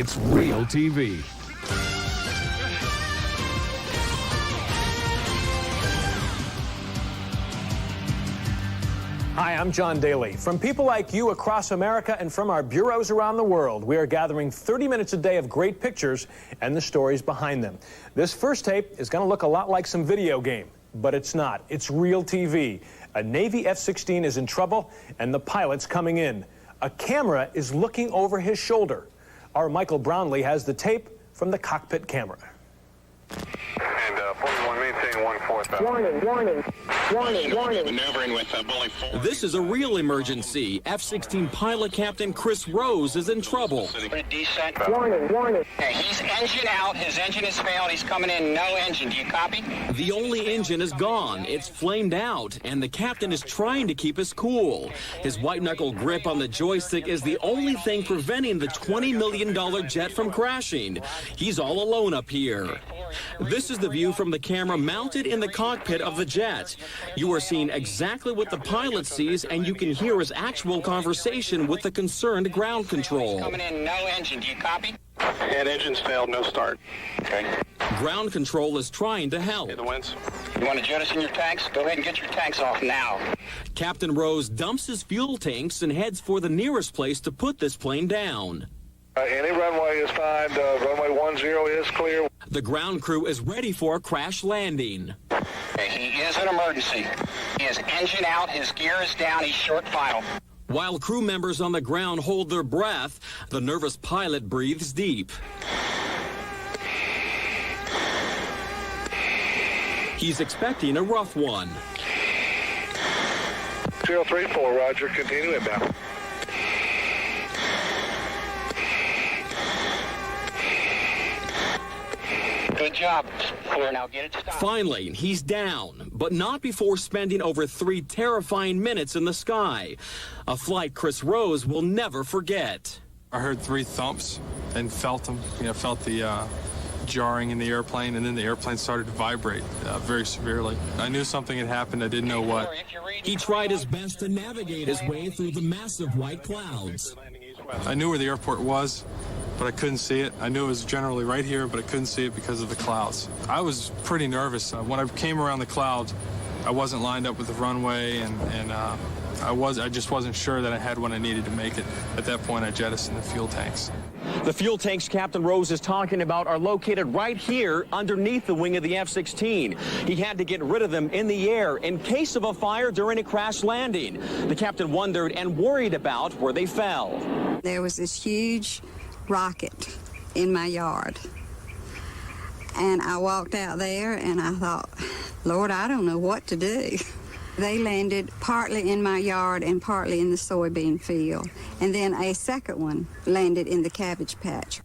It's RealTV. Hi, I'm John Daly. From people like you across America and from our bureaus around the world, we are gathering 30 minutes a day of great pictures and the stories behind them. This first tape is going to look a lot like some video game, but it's not. It's RealTV. A Navy F-16 is in trouble, and the pilot's coming in. A camera is looking over his shoulder. Our Michael Brownlee has the tape from the cockpit camera. And 41, maintain 1-4,000. Warning. Maneuvering with bully 4. This is a real emergency. F-16 pilot Captain Chris Rose is in trouble. Descent. Warning. Hey, he's engine out. His engine has failed. He's coming in. No engine. Do you copy? The only engine is gone. It's flamed out, and the captain is trying to keep us cool. His white-knuckle grip on the joystick is the only thing preventing the $20 million jet from crashing. He's all alone up here. This is the view from the camera mounted in the cockpit of the jet. You are seeing exactly what the pilot sees, and you can hear his actual conversation with the concerned ground control. Coming in. No engine. Do you copy? And engines failed, no start. Okay. Ground control is trying to help. The winds. You want to jettison your tanks? Go ahead and get your tanks off now. Captain Rose dumps his fuel tanks and heads for the nearest place to put this plane down. Any runway is fine. Runway 10 is clear. The ground crew is ready for a crash landing. Hey, he is an emergency. He is engine out. His gear is down. He's short final. While crew members on the ground hold their breath, the nervous pilot breathes deep. He's expecting a rough one. 034, roger. Continue inbound. Good job. Now get it stopped. Finally, he's down, but not before spending over 3 terrifying minutes in the sky. A flight Chris Rose will never forget. I heard 3 thumps and felt them, felt the jarring in the airplane, and then the airplane started to vibrate very severely. I knew something had happened. I didn't know what. He tried his best to navigate his way through the massive white clouds. I knew where the airport was, but I couldn't see it. I knew it was generally right here, but I couldn't see it because of the clouds. I was pretty nervous. When I came around the clouds, I wasn't lined up with the runway, and I just wasn't sure that I had what I needed to make it. At that point, I jettisoned the fuel tanks. The fuel tanks Captain Rose is talking about are located right here underneath the wing of the F-16. He had to get rid of them in the air in case of a fire during a crash landing. The captain wondered and worried about where they fell. There was this huge rocket in my yard, and I walked out there and I thought, Lord, I don't know what to do. They landed partly in my yard and partly in the soybean field, and then a second one landed in the cabbage patch.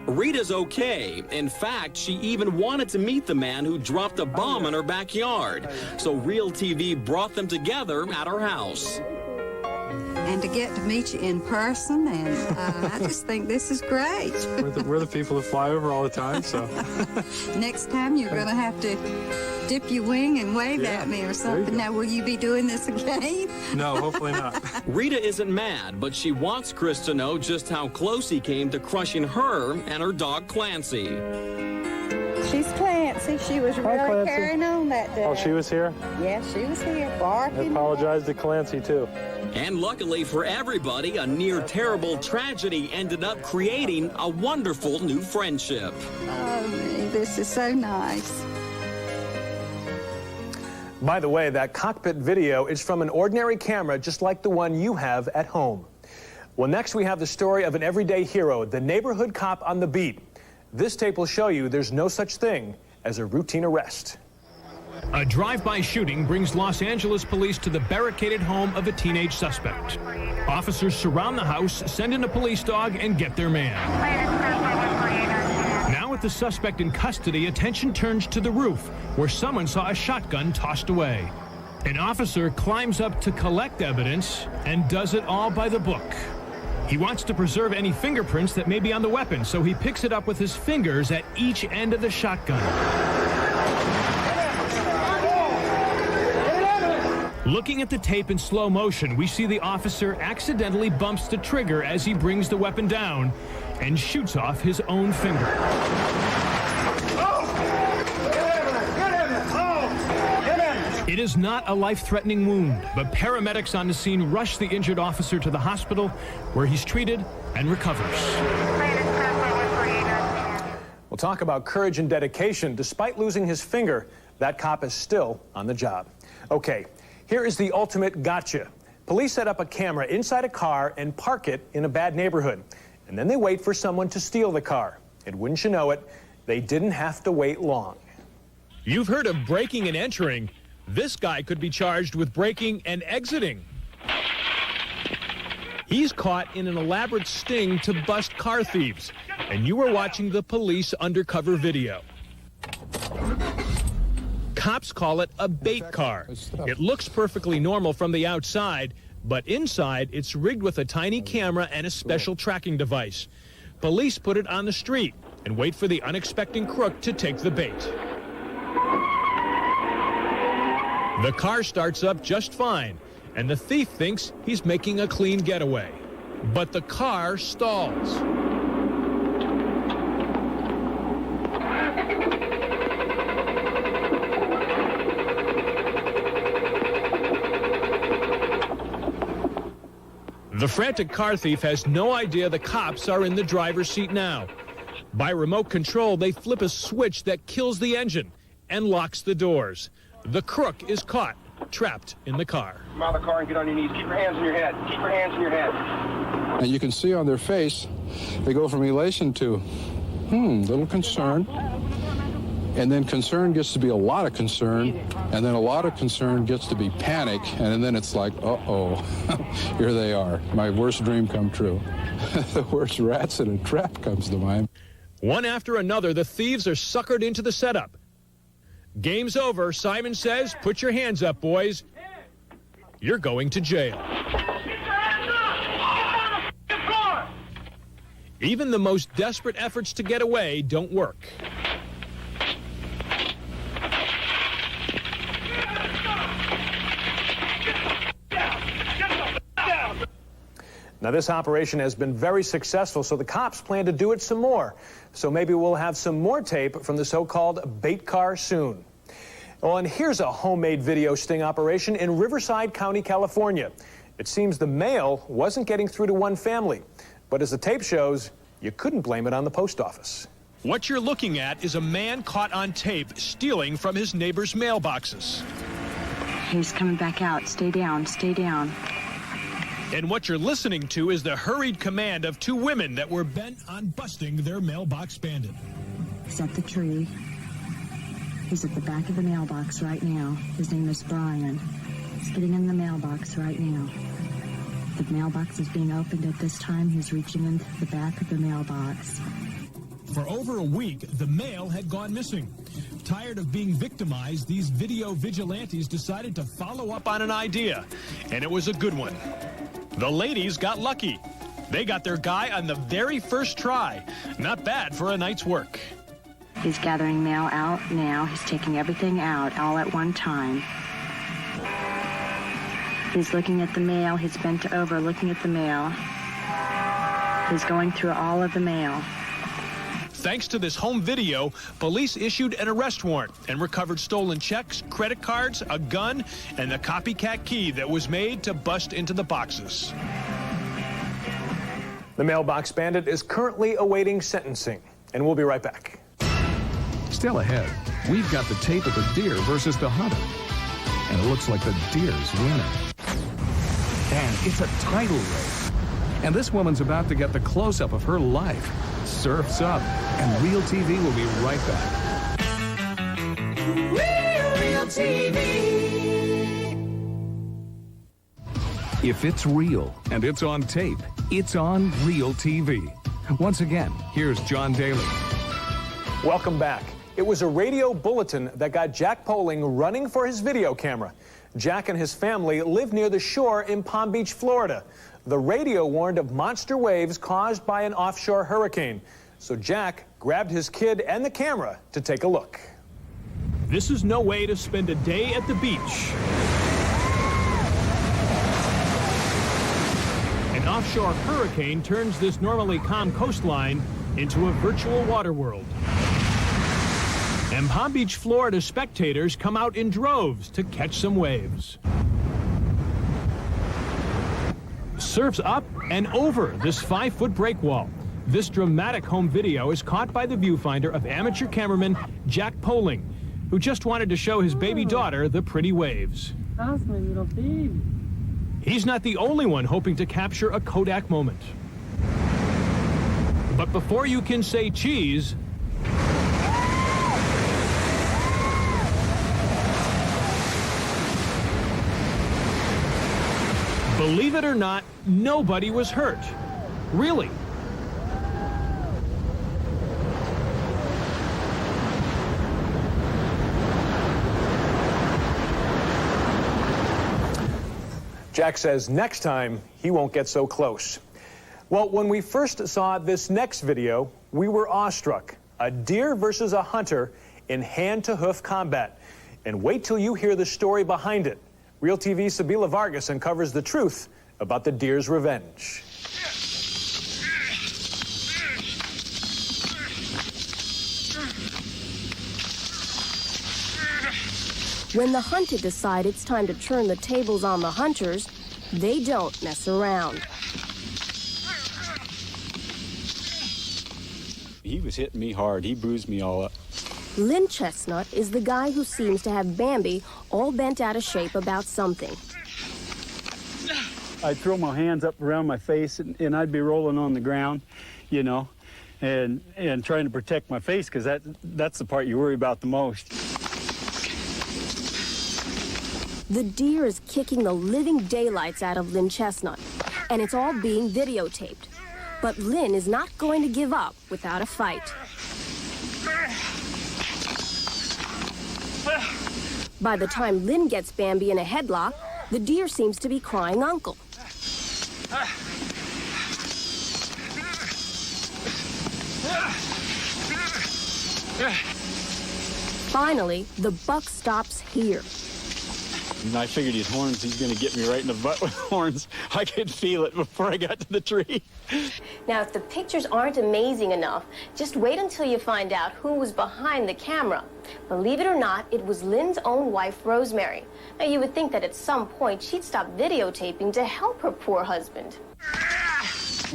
Rita's okay. In fact, she even wanted to meet the man who dropped a bomb in her backyard. So RealTV brought them together at her house. And to get to meet you in person, and I just think this is great. We're the people that fly over all the time, so. Next time you're going to have to dip your wing and wave at me or something. Now, will you be doing this again? No, hopefully not. Rita isn't mad, but she wants Chris to know just how close he came to crushing her and her dog Clancy. She's Clancy. She was really carrying on that day. Oh, she was here? Yeah, she was here, barking. I apologize to Clancy, too. And luckily for everybody, a near-terrible tragedy ended up creating a wonderful new friendship. Oh, this is so nice. By the way, that cockpit video is from an ordinary camera just like the one you have at home. Well, next we have the story of an everyday hero, the neighborhood cop on the beat. This tape will show you there's no such thing as a routine arrest. A drive-by shooting brings Los Angeles police to the barricaded home of a teenage suspect. Officers surround the house, send in a police dog, and get their man. Now with the suspect in custody, attention turns to the roof, where someone saw a shotgun tossed away. An officer climbs up to collect evidence and does it all by the book. He wants to preserve any fingerprints that may be on the weapon, so he picks it up with his fingers at each end of the shotgun. Looking at the tape in slow motion, we see the officer accidentally bumps the trigger as he brings the weapon down. and shoots off his own finger. It is not a life-threatening wound, but paramedics on the scene rush the injured officer to the hospital, where he's treated and recovers. We'll talk about courage and dedication. Despite losing his finger, that cop is still on the job. Okay, here is the ultimate gotcha. Police set up a camera inside a car and park it in a bad neighborhood. And then they wait for someone to steal the car. And wouldn't you know it, they didn't have to wait long. You've heard of breaking and entering. This guy could be charged with breaking and exiting. He's caught in an elaborate sting to bust car thieves. And you were watching the police undercover video. Cops call it a bait car. It looks perfectly normal from the outside, but inside it's rigged with a tiny camera and a special tracking device. Police put it on the street and wait for the unexpected crook to take the bait. The car starts up just fine, and the thief thinks he's making a clean getaway. But the car stalls. The frantic car thief has no idea the cops are in the driver's seat now. By remote control, they flip a switch that kills the engine and locks the doors. The crook is caught, trapped in the car. Come out of the car and get on your knees. Keep your hands in your head. Keep your hands in your head. And you can see on their face, they go from elation to, little concern. And then concern gets to be a lot of concern. And then a lot of concern gets to be panic. And then it's like, uh-oh, here they are. My worst dream come true. The worst rats in a trap comes to mind. One after another, the thieves are suckered into the setup. Game's over. Simon says, put your hands up, boys. You're going to jail. Even the most desperate efforts to get away don't work. Now, this operation has been very successful, so the cops plan to do it some more. So maybe we'll have some more tape from the so-called bait car soon. Well, and here's a homemade video sting operation in Riverside County, California. It seems the mail wasn't getting through to one family. But as the tape shows, you couldn't blame it on the post office. What you're looking at is a man caught on tape stealing from his neighbor's mailboxes. He's coming back out. Stay down, stay down. And what you're listening to is the hurried command of two women that were bent on busting their mailbox bandit. He's at the tree. He's at the back of the mailbox right now. His name is Brian. He's getting in the mailbox right now. The mailbox is being opened at this time. He's reaching into the back of the mailbox. For over a week, the mail had gone missing. Tired of being victimized, these video vigilantes decided to follow up on an idea, and it was a good one. The ladies got lucky. They got their guy on the very first try. Not bad for a night's work. He's gathering mail out now. He's taking everything out all at one time. He's looking at the mail. He's bent over looking at the mail. He's going through all of the mail. Thanks to this home video, police issued an arrest warrant and recovered stolen checks, credit cards, a gun, and the copycat key that was made to bust into the boxes. The mailbox bandit is currently awaiting sentencing, and we'll be right back. Still ahead, we've got the tape of the deer versus the hunter, and it looks like the deer's winning. And it's a title race. And this woman's about to get the close-up of her life. Surf's Up, and RealTV will be right back. RealTV. If it's real and it's on tape, it's on RealTV. Once again, here's John Daly. Welcome back. It was a radio bulletin that got Jack Poling running for his video camera. Jack and his family live near the shore in Palm Beach, Florida. The radio warned of monster waves caused by an offshore hurricane. So Jack grabbed his kid and the camera to take a look. This is no way to spend a day at the beach. An offshore hurricane turns this normally calm coastline into a virtual water world. And Palm Beach, Florida spectators come out in droves to catch some waves. Surfs up and over this 5-foot break wall. This dramatic home video is caught by the viewfinder of amateur cameraman Jack Poling, who just wanted to show his baby daughter the pretty waves. That's my little baby. He's not the only one hoping to capture a Kodak moment. But before you can say cheese, believe it or not, nobody was hurt. Really. Jack says next time he won't get so close. Well, when we first saw this next video, we were awestruck. A deer versus a hunter in hand-to-hoof combat. And wait till you hear the story behind it. RealTV's Sabila Vargas uncovers the truth about the deer's revenge. When the hunted decide it's time to turn the tables on the hunters, they don't mess around. He was hitting me hard. He bruised me all up. Lynn Chestnut is the guy who seems to have Bambi all bent out of shape about something. I'd throw my hands up around my face and I'd be rolling on the ground, you know, and trying to protect my face because that's the part you worry about the most. The deer is kicking the living daylights out of Lynn Chestnut, and it's all being videotaped. But Lynn is not going to give up without a fight. By the time Lynn gets Bambi in a headlock, the deer seems to be crying uncle. Finally, the buck stops here. And I figured he's going to get me right in the butt with horns. I could feel it before I got to the tree. Now, if the pictures aren't amazing enough, just wait until you find out who was behind the camera. Believe it or not, it was Lynn's own wife, Rosemary. Now, you would think that at some point she'd stop videotaping to help her poor husband.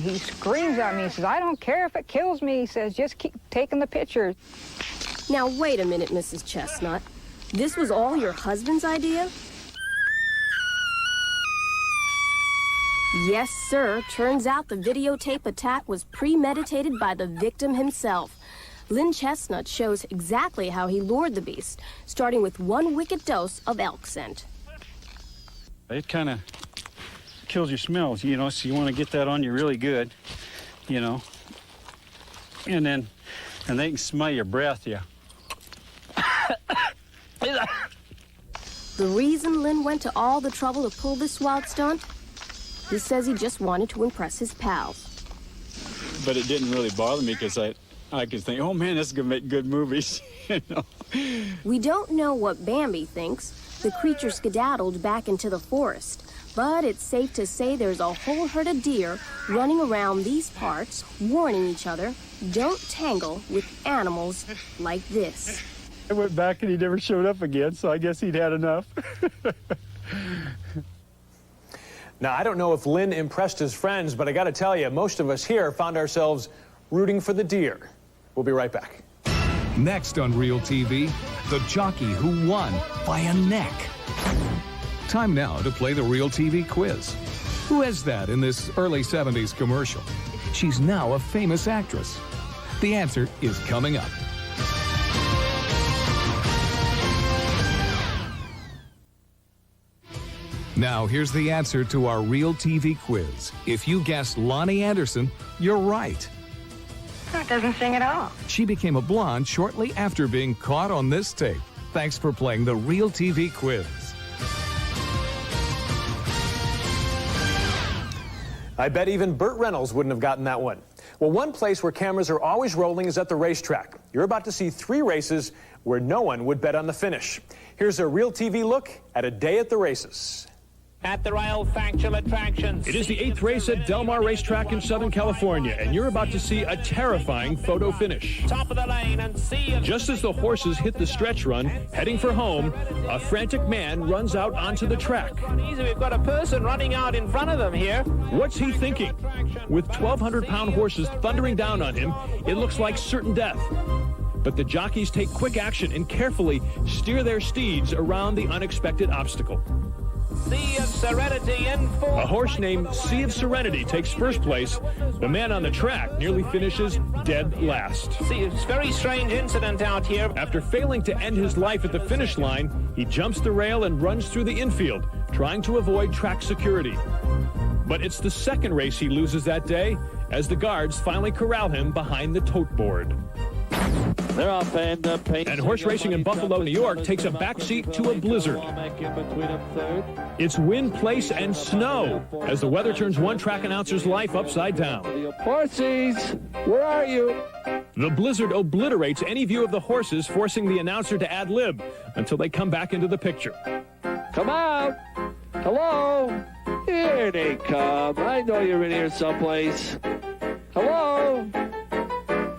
He screams at me. He says, "I don't care if it kills me." He says, "Just keep taking the pictures." Now, wait a minute, Mrs. Chestnut. This was all your husband's idea? Yes, sir. Turns out the videotape attack was premeditated by the victim himself. Lynn Chestnut shows exactly how he lured the beast, starting with 1 wicked dose of elk scent. It kind of kills your smells, you know, so you want to get that on you really good, you know. And they can smell your breath, yeah. The reason Lynn went to all the trouble to pull this wild stunt? He says he just wanted to impress his pals. But it didn't really bother me because I could think, oh man, this is going to make good movies, you know. We don't know what Bambi thinks. The creature skedaddled back into the forest. But it's safe to say there's a whole herd of deer running around these parts, warning each other, don't tangle with animals like this. I went back and he never showed up again, so I guess he'd had enough. Now, I don't know if Lynn impressed his friends, but I got to tell you, most of us here found ourselves rooting for the deer. We'll be right back. Next on RealTV, the jockey who won by a neck. Time now to play the RealTV quiz. Who is that in this early 70s commercial? She's now a famous actress. The answer is coming up. Now, here's the answer to our RealTV quiz. If you guessed Lonnie Anderson, you're right. That doesn't sing at all. She became a blonde shortly after being caught on this tape. Thanks for playing the RealTV quiz. I bet even Burt Reynolds wouldn't have gotten that one. Well, one place where cameras are always rolling is at the racetrack. You're about to see 3 races where no one would bet on the finish. Here's a RealTV look at a day at the races. at the Royal Factual Attractions. It is the 8th race at Del Mar Racetrack in Southern California, and you're about to see a terrifying photo finish. Top of the lane and see Just as the horses hit the stretch run, heading for home, a frantic man runs out onto the track. We've got a person running out in front of them here. What's he thinking? With 1,200-pound horses thundering down on him, it looks like certain death. But the jockeys take quick action and carefully steer their steeds around the unexpected obstacle. Sea of Serenity in fourth. A horse named Sea of Serenity takes first place. The man on the track nearly finishes dead last. See, it's a very strange incident out here. After failing to end his life at the finish line, he jumps the rail and runs through the infield, trying to avoid track security. But it's the second race he loses that day, as the guards finally corral him behind the tote board. They're off and horse racing in Buffalo, New York takes a backseat to a blizzard. It's wind, place, and snow as the weather turns one track announcer's life upside down. Horses, where are you? The blizzard obliterates any view of the horses, forcing the announcer to ad-lib until they come back into the picture. Come out. Hello. Here they come. I know you're in here someplace. Hello.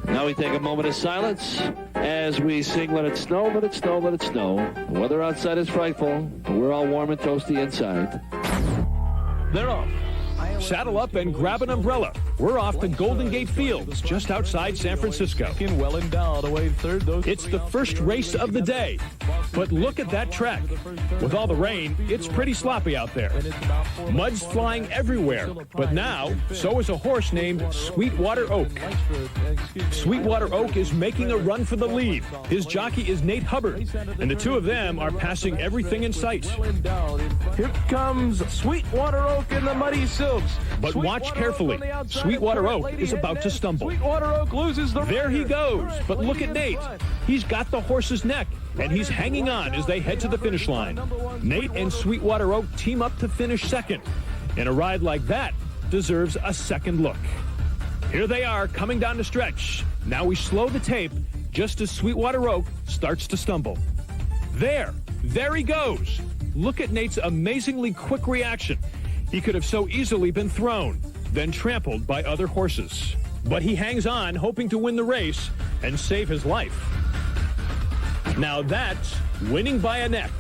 Now we take a moment of silence as we sing Let It Snow, Let It Snow, Let It Snow. The weather outside is frightful, but we're all warm and toasty inside. They're off. Saddle up and grab an umbrella. We're off to Golden Gate Fields, just outside San Francisco. It's the first race of the day. But look at that track. With all the rain, it's pretty sloppy out there. Mud's flying everywhere. But now, so is a horse named Sweetwater Oak. Sweetwater Oak is making a run for the lead. His jockey is Nate Hubbard, and the two of them are passing everything in sight. Here comes Sweetwater Oak in the muddy silks. But watch carefully. Sweetwater Oak is about to stumble. Sweetwater Oak loses the There he goes. But look at Nate. He's got the horse's neck, and he's hanging on as they head to the finish line. Nate and Sweetwater Oak team up to finish second. And a ride like that deserves a second look. Here they are coming down the stretch. Now we slow the tape just as Sweetwater Oak starts to stumble. There he goes. Look at Nate's amazingly quick reaction. He could have so easily been thrown, then trampled by other horses. But he hangs on, hoping to win the race and save his life. Now that's winning by a neck.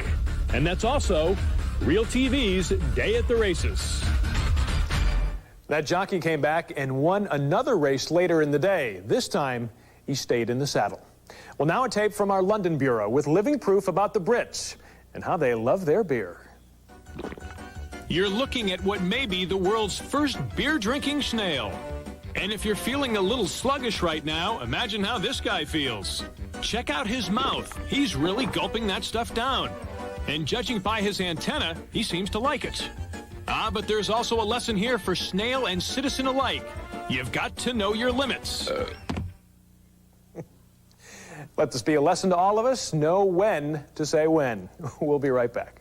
And that's also RealTV's Day at the Races. That jockey came back and won another race later in the day. This time, he stayed in the saddle. Well, now a tape from our London bureau with living proof about the Brits and how they love their beer. You're looking at what may be the world's first beer-drinking snail. And if you're feeling a little sluggish right now, imagine how this guy feels. Check out his mouth. He's really gulping that stuff down. And judging by his antenna, he seems to like it. But there's also a lesson here for snail and citizen alike. You've got to know your limits. Let this be a lesson to all of us. Know when to say when. We'll be right back.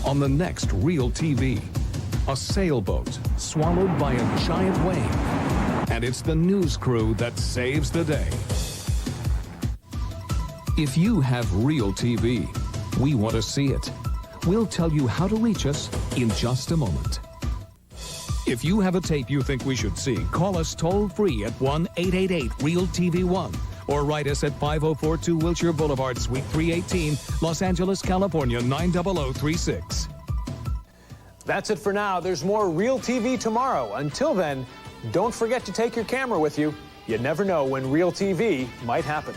On the next RealTV, a sailboat swallowed by a giant wave. And it's the news crew that saves the day. If you have RealTV, we want to see it. We'll tell you how to reach us in just a moment. If you have a tape you think we should see, call us toll-free at 1-888-REAL-TV1 or write us at 5042 Wilshire Boulevard, Suite 318, Los Angeles, California, 90036. That's it for now. There's more RealTV tomorrow. Until then, don't forget to take your camera with you. You never know when RealTV might happen.